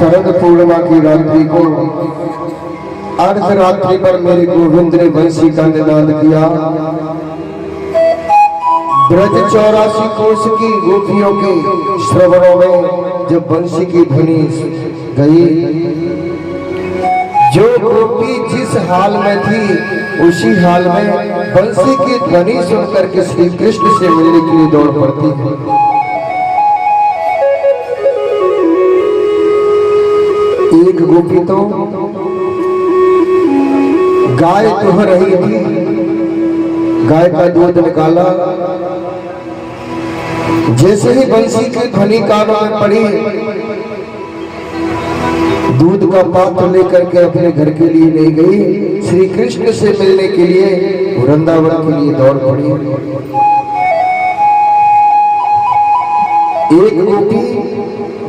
शरद पूर्णिमा की रात्रि को अर्धरात्रि पर मेरे गोविंद ने बंसी का निनाद किया। ब्रज 84 कोस की गोपियों के श्रवणों में जब बंसी की ध्वनि गई, जो गोपी जिस हाल में थी उसी हाल में बंसी की ध्वनि सुनकर के श्री कृष्ण से मिलने के लिए दौड़ पड़ती है। एक गोपी तो गाय दुह रही थी, गाय का दूध निकाला, जैसे ही बंसी की ध्वनि कानों में पड़ी, दूध का पात्र लेकर के अपने घर के लिए ले गई। श्री कृष्ण से मिलने के लिए वृंदावन के लिए दौड़ पड़ी। एक गोपी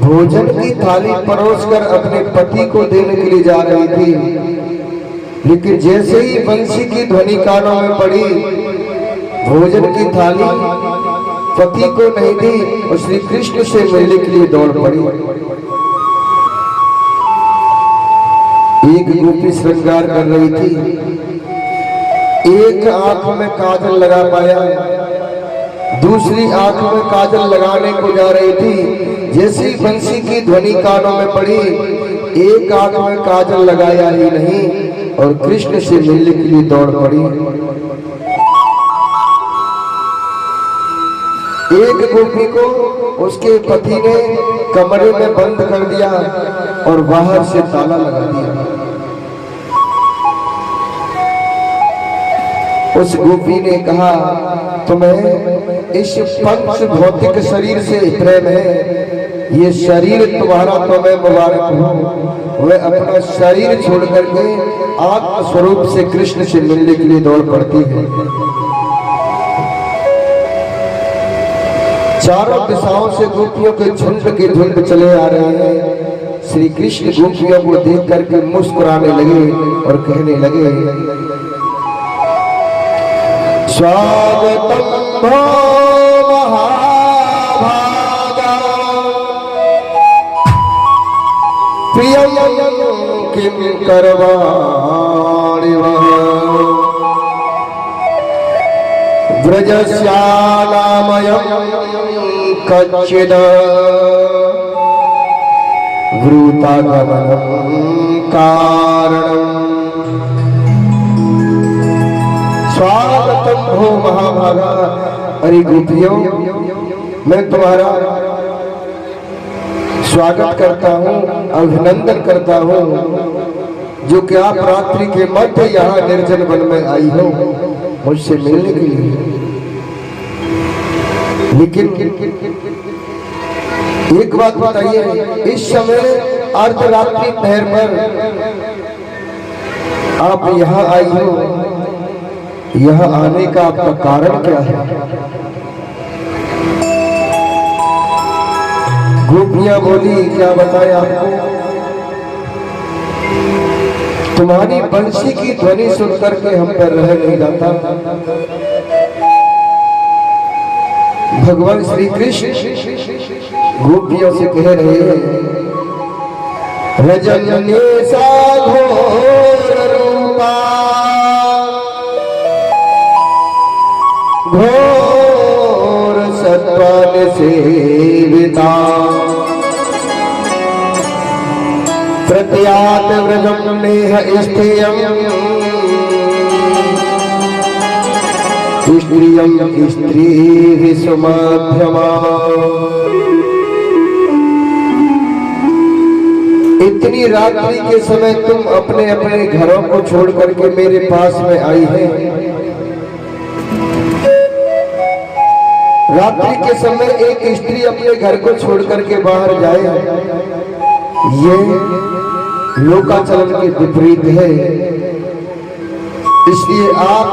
भोजन की थाली परोसकर अपने पति को देने के लिए जा रही थी, लेकिन जैसे ही बंसी की ध्वनि कानों में पड़ी, भोजन की थाली पति को नहीं दी और श्री कृष्ण से मिलने के लिए दौड़ पड़ी। एक गोपी श्रृंगार कर रही थी, एक आंख में काजल लगा पाया, दूसरी आंख में काजल लगाने को जा रही थी। जैसे ही बंसी की ध्वनि कानों में पड़ी, एक आंख में काजल लगाया ही नहीं और कृष्ण से मिलने के लिए दौड़ पड़ी। एक गोपी को उसके पति ने कमरे में बंद कर दिया और बाहर से ताला लगा दिया। उस गोपी ने कहा, तुम्हें इस पंच भौतिक शरीर से प्रेम है, ये शरीर तुम्हारा तो मैं मुबारक हूँ। वह अपना शरीर छोड़ करके आत्म स्वरूप से कृष्ण से मिलने के लिए दौड़ पड़ती है। चारों दिशाओं से गोपियों के झुंड के झुंड चले आ रहे हैं। श्री कृष्ण गोपियों को देख करके मुस्कुराने लगे और कहने लगे, स्वागतम भो महाभागा प्रियम किम करवाणि वः व्रजस्यानामयं कच्चिद वृतागमनं कारणम्। स्वागतम हो महाभागा। अरे गोपियों, मैं तुम्हारा स्वागत करता हूँ, अभिनंदन करता हूँ, जो कि आप रात्रि के मध्य यहाँ निर्जन वन में आई हो मुझसे मिलने के लिए। लेकिन एक बात बताइए, इस समय अर्धरात्रि पहर पर आप यहाँ आई हो, यहाँ आने का आपका कारण क्या है? गोपियां बोली, क्या बताएं आपको, तुम्हारी बंसी की ध्वनि सुनकर के हम पर रह नहीं जाता। भगवान श्री कृष्ण गोपियों से कह रहे हैं, रजन्ये सा घोर रूपा घोर सत्वन सेविता प्रत्यात व्रजम नेह स्थेयम् स्त्रियं स्त्रीः सुमध्यमा। इतनी रात्रि के समय तुम अपने अपने घरों को छोड़ करके मेरे पास में आई है। रात्रि के समय एक स्त्री अपने घर को छोड़ करके बाहर जाए, ये लोकाचलन के विपरीत है। इसलिए आप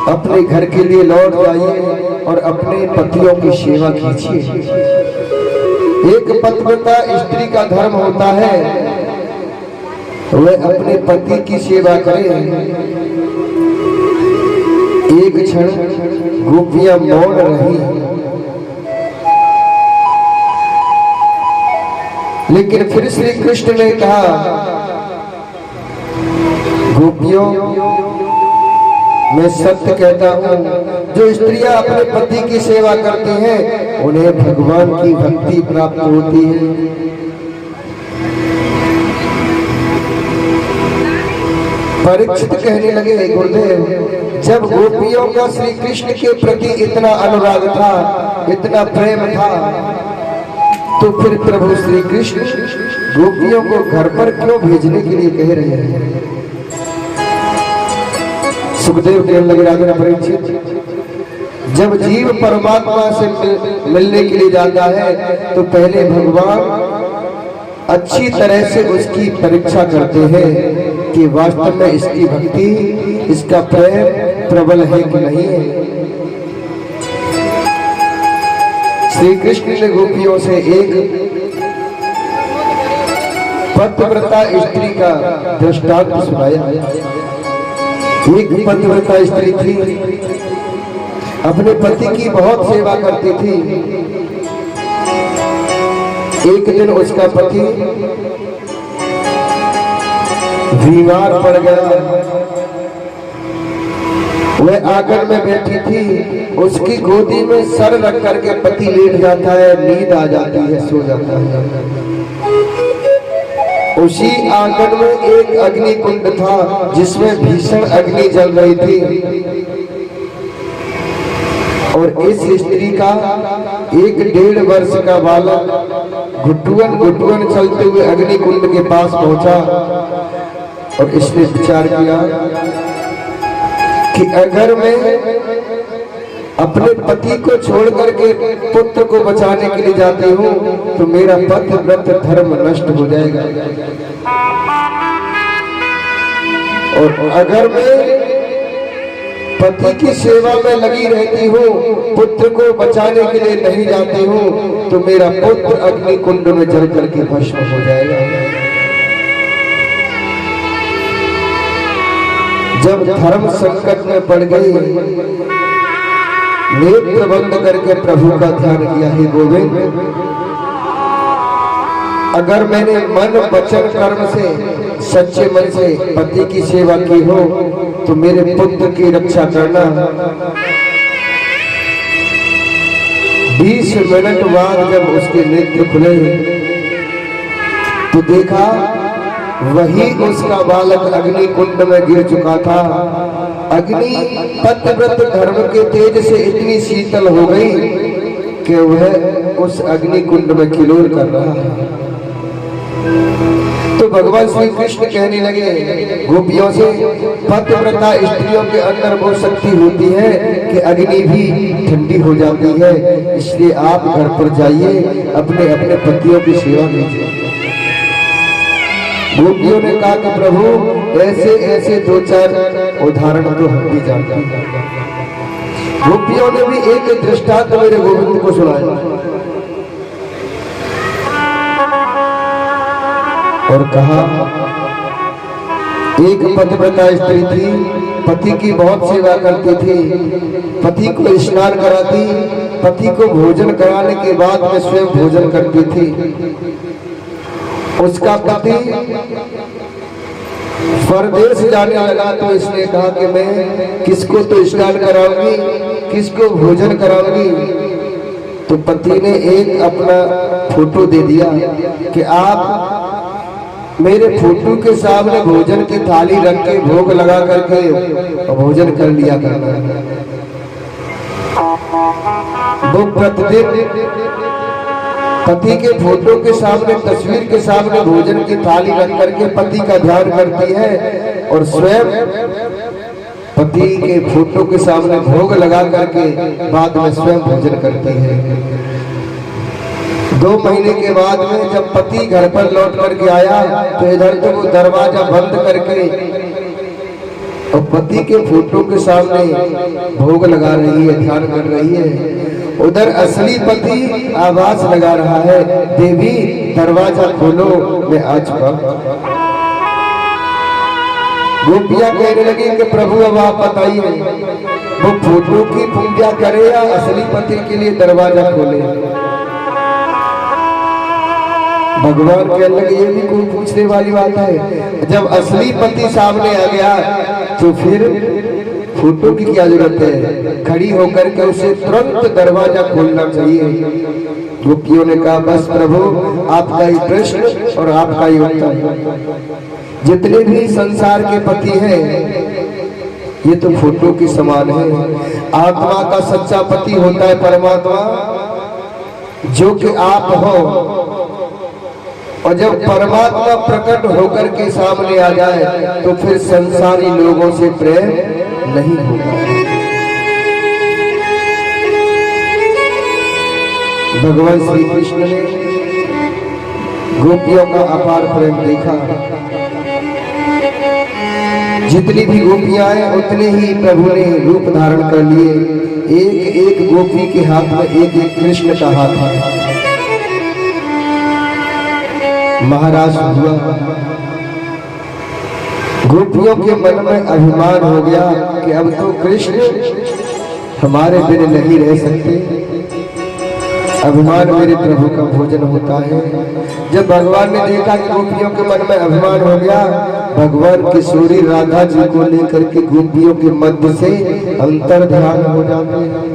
अपने घर के लिए लौट जाइए और अपने पतियों की सेवा कीजिए। एक पतिव्रता स्त्री का धर्म होता है, वह अपने पति की सेवा करे। एक क्षण गोपियां मौन रही। लेकिन फिर श्री कृष्ण ने कहा, गोपियों, मैं सत्य कहता हूँ, जो स्त्रियां अपने पति की सेवा करती हैं उन्हें भगवान की भक्ति प्राप्त होती है। परीक्षित कहने लगे, गुरुदेव, जब गोपियों का श्री कृष्ण के प्रति इतना अनुराग था, इतना प्रेम था, तो फिर प्रभु श्री कृष्ण गोपियों को घर पर क्यों भेजने के लिए कह रहे हैं? सुखदेव कहने लगे, राजा परीक्षित, जब जीव परमात्मा से मिलने के लिए जाता है तो पहले भगवान अच्छी तरह से उसकी परीक्षा करते हैं कि वास्तव में इसकी भक्ति, इसका प्रेम प्रबल है कि नहीं है। श्री कृष्ण ने गोपियों से एक पतिव्रता स्त्री का दृष्टांत सुनाया। एक पतिव्रता स्त्री थी, अपने पति की बहुत सेवा करती थी। एक दिन उसका पति बीमार पड़ गया। वह आंगन में बैठी थी, उसकी गोदी में सर रख करके पति लेट जाता है, नींद आ जाती है, सो जाता है। उसी आंगन में एक अग्नि कुंड था जिसमें भीषण अग्नि जल रही थी, और इस स्त्री का 1.5 वर्ष का बालक घुटुअन घुटुअन चलते हुए अग्नि कुंड के पास पहुंचा और इसने विचार किया कि अगर मैं अपने पति को छोड़ करके पुत्र को बचाने के लिए जाती हूँ तो मेरा पतिव्रत धर्म नष्ट हो जाएगा, और अगर मैं पति की सेवा में लगी रहती हूँ, पुत्र को बचाने के लिए नहीं जाती हूँ, तो मेरा पुत्र अग्नि कुंड में जल करके भस्म हो जाएगा। जब धर्म संकट में पड़ गई, नेत्र बंद करके प्रभु का ध्यान किया, हे गोविंद, अगर मैंने मन वचन कर्म से सच्चे मन से पति की सेवा की हो तो मेरे पुत्र की रक्षा करना। 20 मिनट बाद जब उसके नेत्र खुले तो देखा वही उसका बालक अग्नि कुंड में गिर चुका था। अग्नि पतिव्रत धर्म के तेज से इतनी शीतल हो गई कि वह उस अग्नि कुंड में किलोर कर रहा है। तो भगवान श्री कृष्ण कहने लगे गोपियों से, पतिव्रता स्त्रियों के अंदर वो शक्ति होती है कि अग्नि भी ठंडी हो जाती है, इसलिए आप घर पर जाइए, अपने अपने पतियों की सेवा कीजिए। गोपियों ने कहा कि प्रभु ऐसे ऐसे 2-4 उदाहरण तो हम भी जानते हैं। गोपियों ने भी एक दृष्टांत मेरे गोविंद को सुनाया और कहा, एक पतिव्रता स्त्री थी, पति की बहुत सेवा करती थी, पति को स्नान कराती, पति को भोजन कराने के बाद में स्वयं भोजन करती थी। उसका पति परदेश जाने लगा तो इसने कहा कि मैं किसको तो स्नान कराऊंगी, किसको भोजन कराऊंगी। तो पति ने एक अपना फोटो दे दिया कि आप मेरे फोटो के सामने भोजन की थाली रख के भोग लगा करके भोजन कर लिया करना। वो प्रतिदिन पति के फोटो के सामने, तस्वीर के सामने भोजन की थाली रख करके पति का ध्यान करती है और स्वयं पति के फोटो के सामने भोग लगा करके बाद में स्वयं भोजन करती है। 2 महीने के बाद में जब पति घर पर लौट करके आया तो इधर तो वो दरवाजा बंद करके और पति के फोटो के सामने भोग लगा रही है, ध्यान कर रही है। उधर असली पति आवाज लगा रहा है, देवी दरवाजा खोलो, मैं आ चुका। गोपियां कहने लगी कि प्रभु अब आप बताइए, वो फोटो की पूजा करे या असली पति के लिए दरवाजा खोले। भगवान के अलग ये भी कोई पूछने वाली बात है। जब असली पति सामने आ गया तो फिर फोटो की क्या जरूरत है, खड़ी होकर के उसे तुरंत दरवाजा खोलना चाहिए। गोपियों ने कहा बस प्रभु आपका ही प्रश्न और आपका ही उत्तर। जितने भी संसार के पति हैं ये तो फोटो के समान है। आत्मा का सच्चा पति होता है परमात्मा, जो कि आप हो। और जब परमात्मा प्रकट होकर के सामने आ जाए तो फिर संसारी लोगों से प्रेम नहीं होगा। भगवान श्री कृष्ण ने गोपियों का अपार प्रेम देखा। जितनी भी गोपियां हैं उतने ही प्रभु ने रूप धारण कर लिए। एक एक गोपी के हाथ में एक एक कृष्ण का हाथ है। महाराज हुआ, गोपियों के मन में अभिमान हो गया कि अब तो कृष्ण हमारे बिन नहीं रह सकते। अभिमान मेरे प्रभु का भोजन होता है। जब भगवान ने देखा कि गोपियों के मन में अभिमान हो गया, भगवान किशोरी राधा जी को लेकर के गोपियों के मध्य से अंतर ध्यान हो जाते हैं।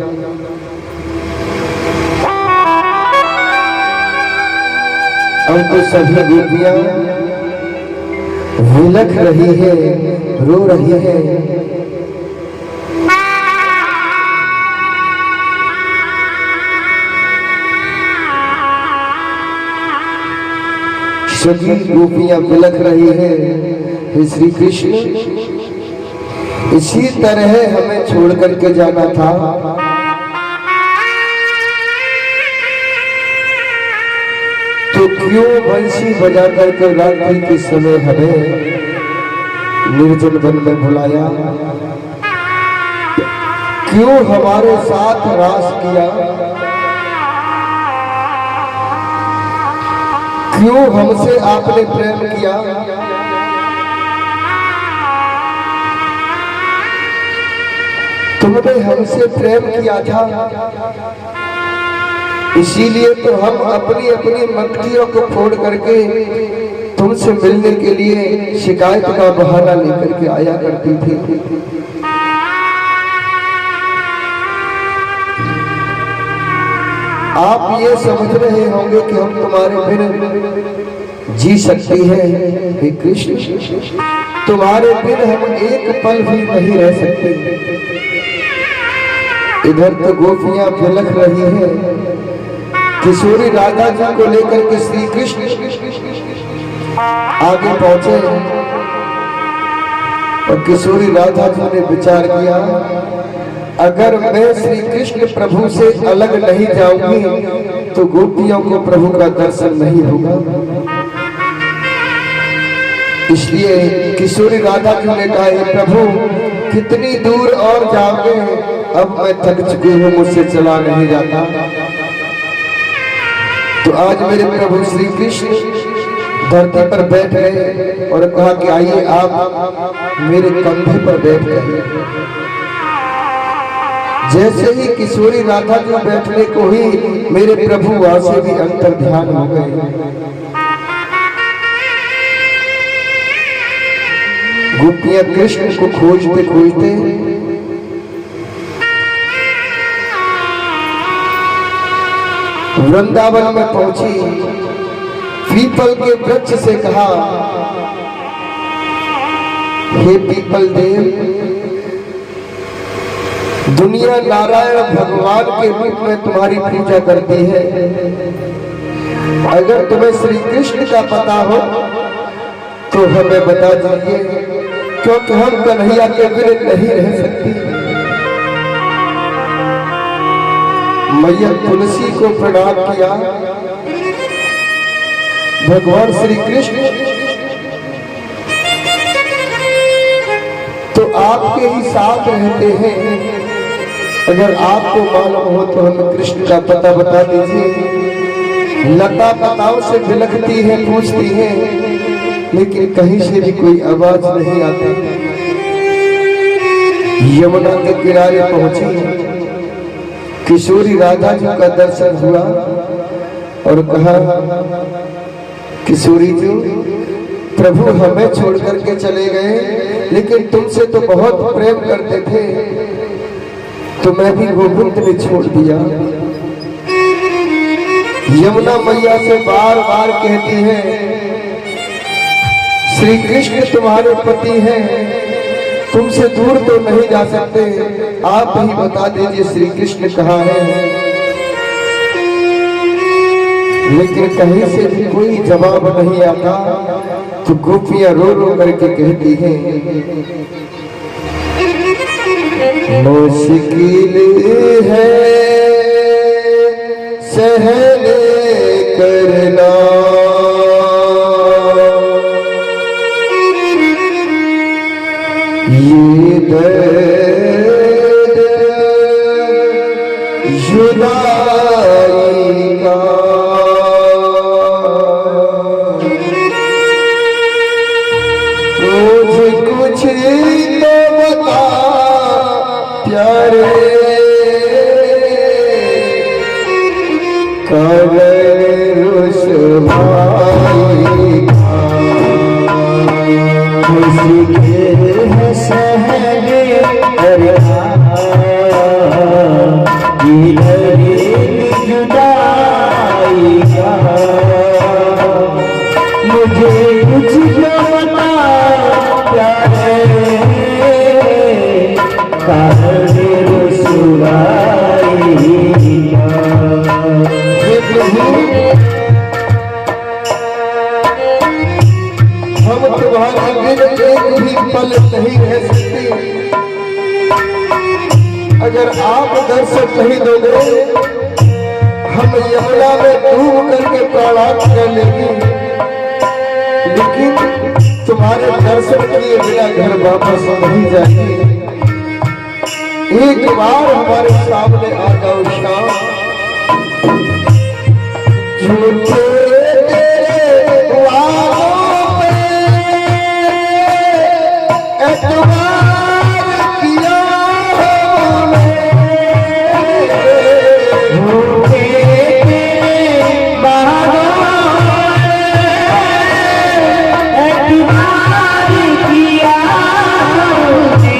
अब तो सभी गोपियां विलख रही है, रो रही है। सभी गोपियां विलख रही है, हे श्री कृष्ण इसी तरह हमें छोड़ करके जाना था। तो क्यों बंसी बजा करके रात्रि के समय हमें निर्जन वन में बुलाया? क्यों हमारे साथ रास किया? क्यों हमसे आपने प्रेम किया? तुमने हमसे प्रेम किया था, इसीलिए तो हम अपनी अपनी मक्खियों को फोड़ करके तुमसे मिलने के लिए शिकायत का बहाना लेकर के आया करती थी। आप ये समझ रहे होंगे कि हम तुम्हारे बिन जी सकती हैं। हे कृष्ण तुम्हारे बिन हम एक पल भी नहीं रह सकते। इधर तो गोपियां बिलख रही हैं। किशोरी राधा जी को लेकर के श्री कृष्ण आगे पहुंचे और किशोरी राधा जी ने विचार किया, अगर मैं श्री कृष्ण प्रभु से अलग नहीं जाऊंगी तो गोपियों को प्रभु का दर्शन नहीं होगा। इसलिए किशोरी राधा जी ने कहा, हे प्रभु कितनी दूर और जाओगे, अब मैं थक चुकी हूँ, मुझसे चला नहीं जाता। तो आज मेरे प्रभु श्री कृष्ण धरती पर बैठ गए और कहा कि आइए आप मेरे कंधे पर बैठ गए। जैसे ही किशोरी राधा जी बैठने को ही मेरे प्रभु वहां से भी अंतर ध्यान हो गए। गोपियां कृष्ण को खोजते खोजते वृंदावन में पहुंची। पीपल के वृक्ष से कहा, हे पीपल देव, दुनिया नारायण भगवान के रूप में तुम्हारी पूजा करती है। अगर तुम्हें श्री कृष्ण का पता हो तो हमें बता दीजिए, क्योंकि हम कन्हैया के बिन नहीं रह सकती। मैया तुलसी को प्रणाम किया। भगवान श्री कृष्ण तो आपके ही साथ रहते हैं। अगर आपको मालूम हो तो हमें कृष्ण का पता बता दीजिए। लता पताओं से बिलखती है, पूछती है, लेकिन कहीं से भी कोई आवाज नहीं आती। यमुना के किनारे पहुंची, किशोरी राधा जी का दर्शन हुआ और कहा, किशोरी जी, प्रभु हमें छोड़ करके चले गए, लेकिन तुमसे तो बहुत प्रेम करते थे, तो मैं भी गोविंद ने छोड़ दिया। यमुना मैया से बार बार कहती है, श्री कृष्ण तुम्हारे पति हैं, तुमसे दूर तो नहीं जा सकते, आप ही बता दीजिए श्री कृष्ण कहाँ है। लेकिन कहीं से भी कोई जवाब नहीं आता, तो गोपियां रो रो करके कहती हैं, मुश्किल है सहन करना, ये दर्द जुदाई का, मुझे कुछ तो बता प्यारे, कबर रुसवाई का, मुश्किल है सहन करना, ये दर्द जुदाई का, मुझे कुछ तो बता प्यारे, कबर रुसवाई का। हम तुम्हारे बिन एक भी पल नहीं रह सकते, अगर आप दर्शन नहीं दोगे, हम यमुना में डूब करके प्राणांत कर लेंगे, लेकिन तुम्हारे दर्शन किए बिना घर वापस नहीं जाएंगे। एक बार हमारे सामने आ जाओ श्याम, झूठे तेरे वादों पे एतबार किया हमने, झूठे तेरे वादों पे एतबार किया हमने,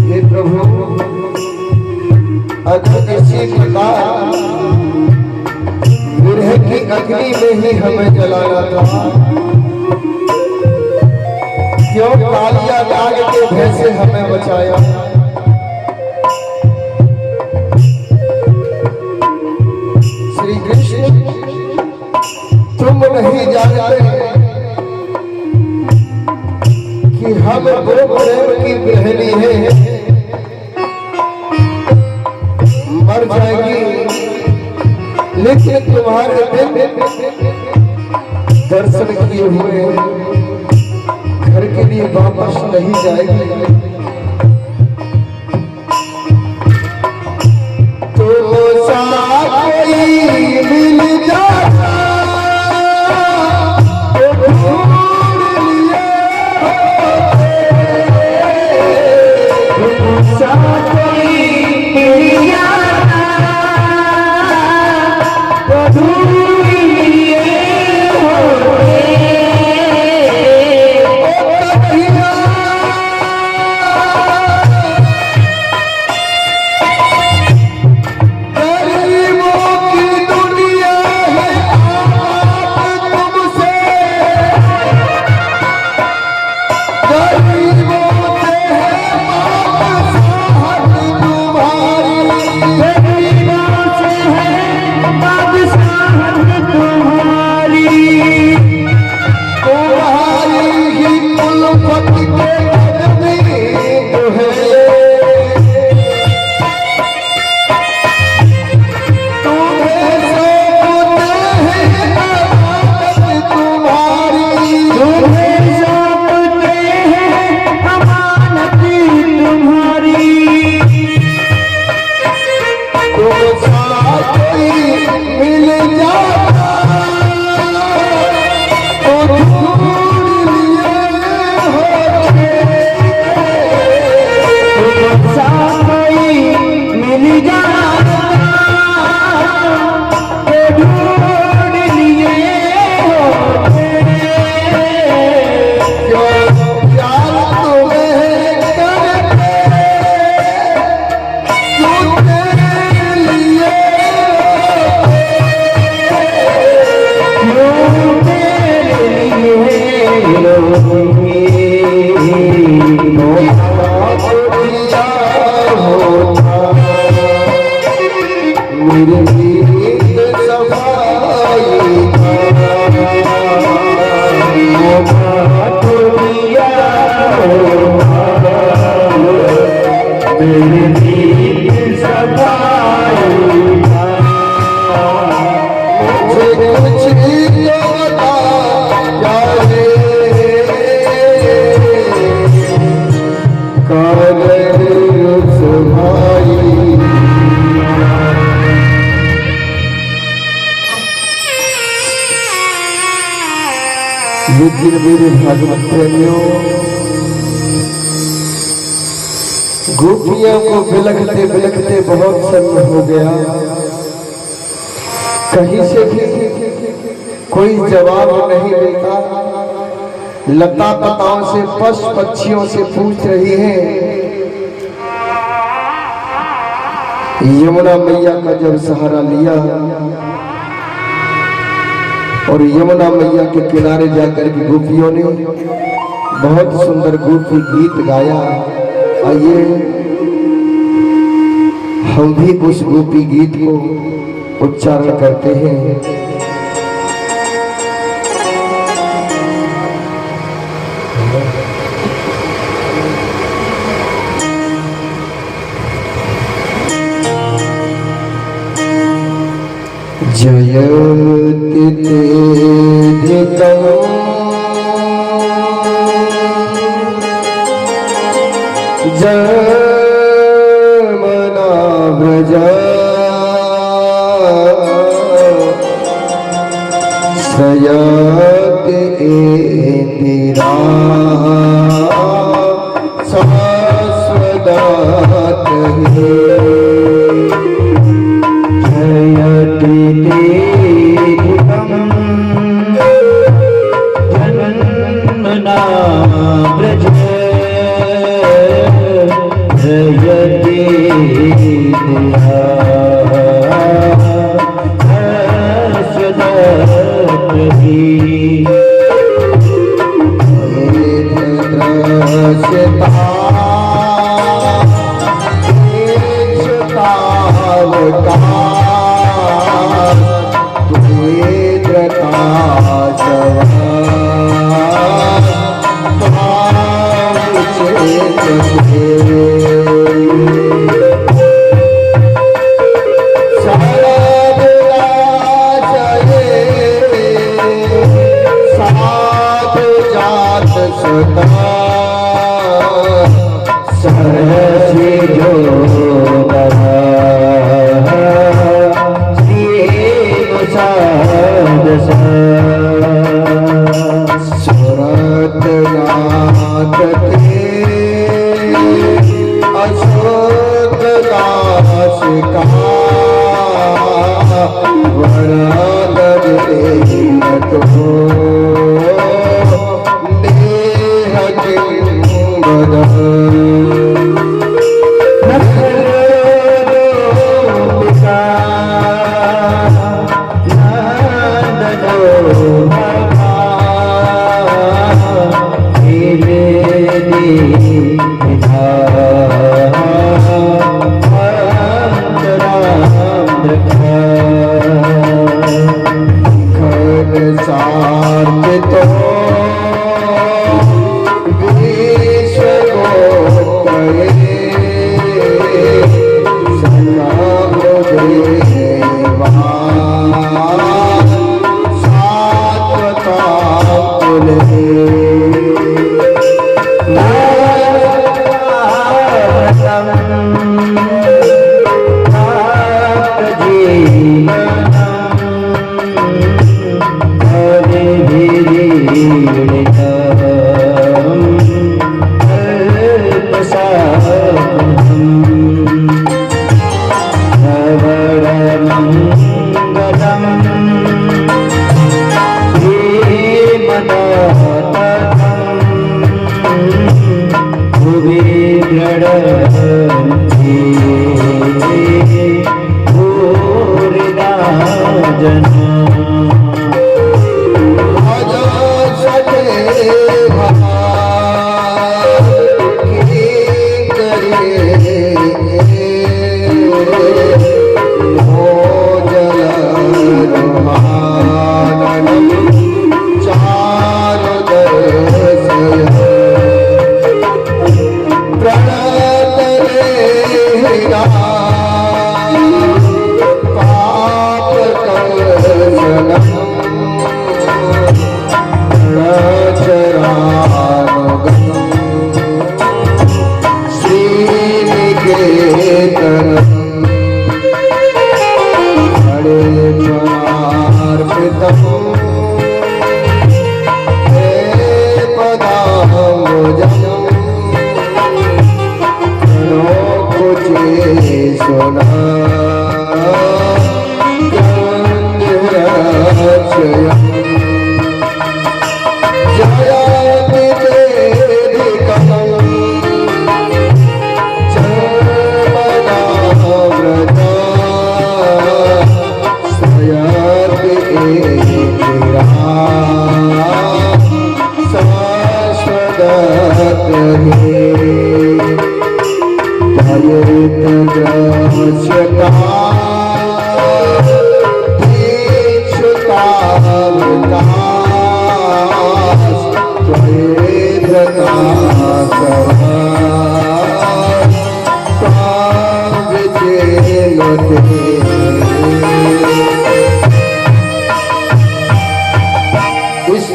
हे प्रभु, अगर इसी प्रकार विरह की अग्नि में ही हमें जलाना था, क्यों कालिया नाग के भय से हमें बचाया। श्री कृष्ण, तुम नहीं जानते कि हम वो प्रेम की बहनी है, मर जाएगी लेकिन तुम्हारे बिन दर्शन किए हुए घर के लिए वापस नहीं जाएगी। तो कोई मिल जाता लेकिन मेरे भागवत प्रेमियों, गोपियों को बिलखते बिलखते बहुत समय हो गया। कहीं से भी कोई जवाब नहीं मिलता। लता पताओं से, पशु पक्षियों से पूछ रही है। यमुना मैया का जब सहारा लिया और यमुना मैया के किनारे जाकर के गोपियों ने बहुत सुंदर गोपी गीत गाया। आइए हम भी उस गोपी गीत को उच्चारण करते हैं। जयति तेधिकम् जयमना व्रज सयति इंदिरा शाश्वत जयति तेधिकम् जन्मना व्रज जयति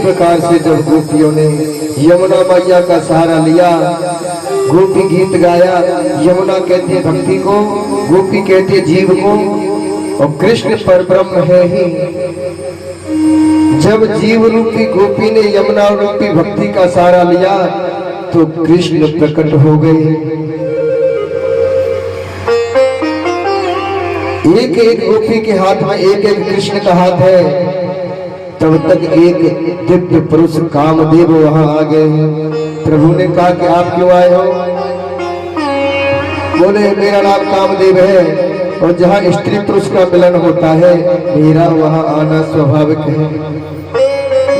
प्रकार से जब गोपियों ने यमुना मैया का सहारा लिया, गोपी गीत गाया, यमुना कहती है भक्ति को, गोपी कहती है जीव को, और कृष्ण परब्रह्म है ही। जब जीव रूपी गोपी ने यमुना रूपी भक्ति का सहारा लिया तो कृष्ण प्रकट हो गए। एक एक गोपी के हाथ में एक एक कृष्ण का हाथ है। तब तक एक दिव्य पुरुष कामदेव वहां आ गए। प्रभु ने कहा कि आप क्यों आए हो? बोले मेरा नाम कामदेव है, और जहाँ स्त्री पुरुष का मिलन होता है मेरा वहां आना स्वाभाविक है।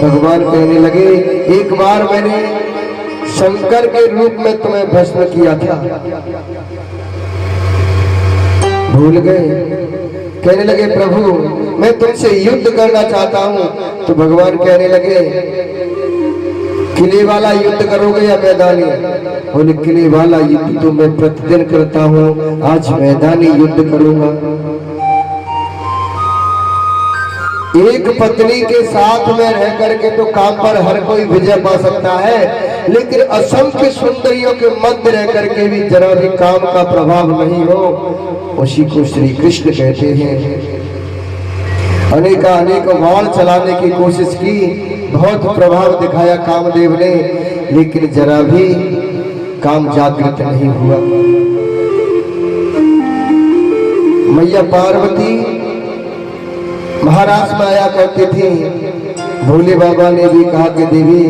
भगवान कहने लगे, एक बार मैंने शंकर के रूप में तुम्हें भस्म किया था, भूल गए? कहने लगे प्रभु मैं तुमसे युद्ध करना चाहता हूं। तो भगवान कहने लगे, किले वाला युद्ध करोगे या मैदानी? बोले किले वाला युद्ध तो मैं प्रतिदिन करता हूं, आज मैदानी युद्ध करूंगा। एक पत्नी के साथ में रह करके तो काम पर हर कोई विजय पा सकता है, लेकिन असंख्य सुंदरियों के मध्य रह करके भी जरा भी काम का प्रभाव नहीं हो, उसी को श्री कृष्ण कहते हैं। अनेक वाण चलाने की कोशिश की, बहुत प्रभाव दिखाया कामदेव ने, लेकिन जरा भी काम जागृत नहीं हुआ। मैया पार्वती महाराज में आया करती थी। भोले बाबा ने भी कहा कि देवी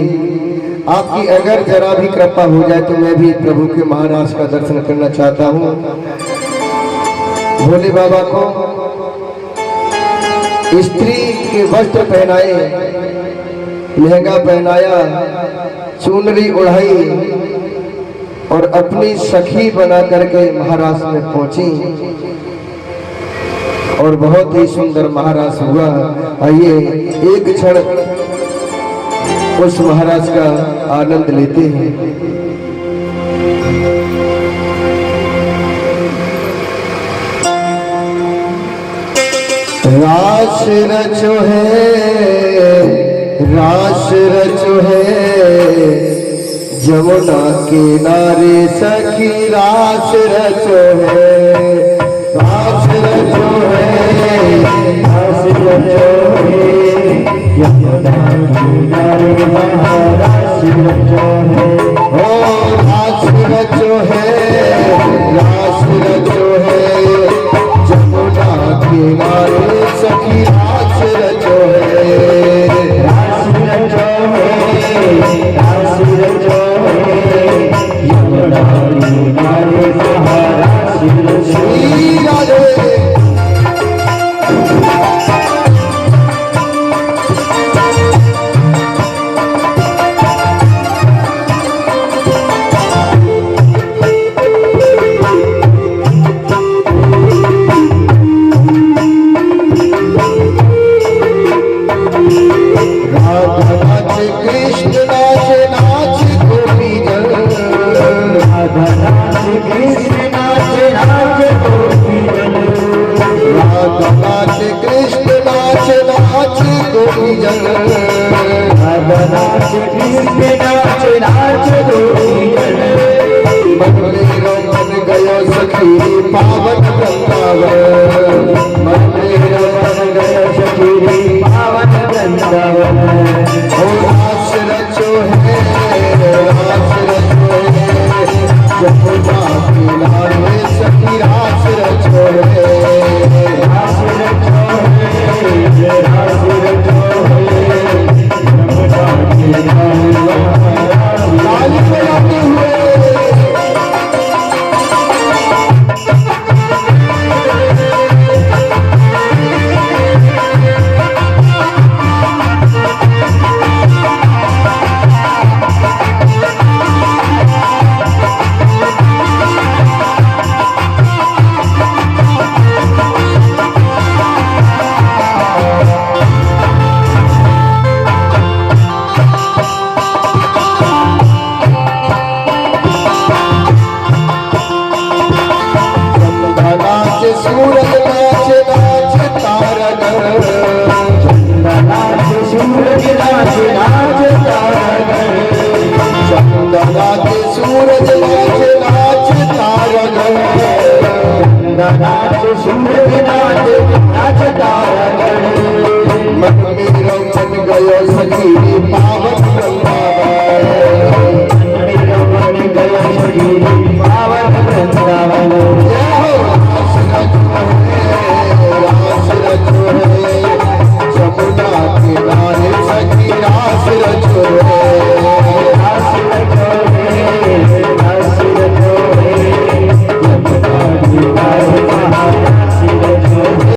आपकी अगर जरा भी कृपा हो जाए तो मैं भी प्रभु के महाराज का दर्शन करना चाहता हूँ। भोले बाबा को स्त्री के वस्त्र पहनाए, लहंगा पहनाया, चुनरी उड़ाई और अपनी सखी बना करके महाराज में पहुंची, और बहुत ही सुंदर महाराज हुआ। आइए एक क्षण उस महाराज का आनंद लेते हैं। रास रचो है, रास रचो है, जमुना किनारे सखी रास रचो है, रास रचो है, रास रचो है, यमुना किनारे रास रचो है, ओ रास रचो है, रास रचो है, जमुना किनारे सखी रास रचो है, रास रचो है, रास रचो है, यमुना किनारे रास रचो है। पावन वृंदावन, मंदिर बन गया सखी पावन वृंदावन, ओ रास रचो है, रास रचो है, जमुना किनारे सखी रास रचो है, रास रचो है, रास रचो है, जमुना किनारे लाल बजाते हुए सूरज नाच नाच तारक, चंदा नाच सूरज नाच नाच नाचे सूरज नाचे नाच तारक नाचे सूरज नाचे नाच तारक मन में रंग गयो सखी पावन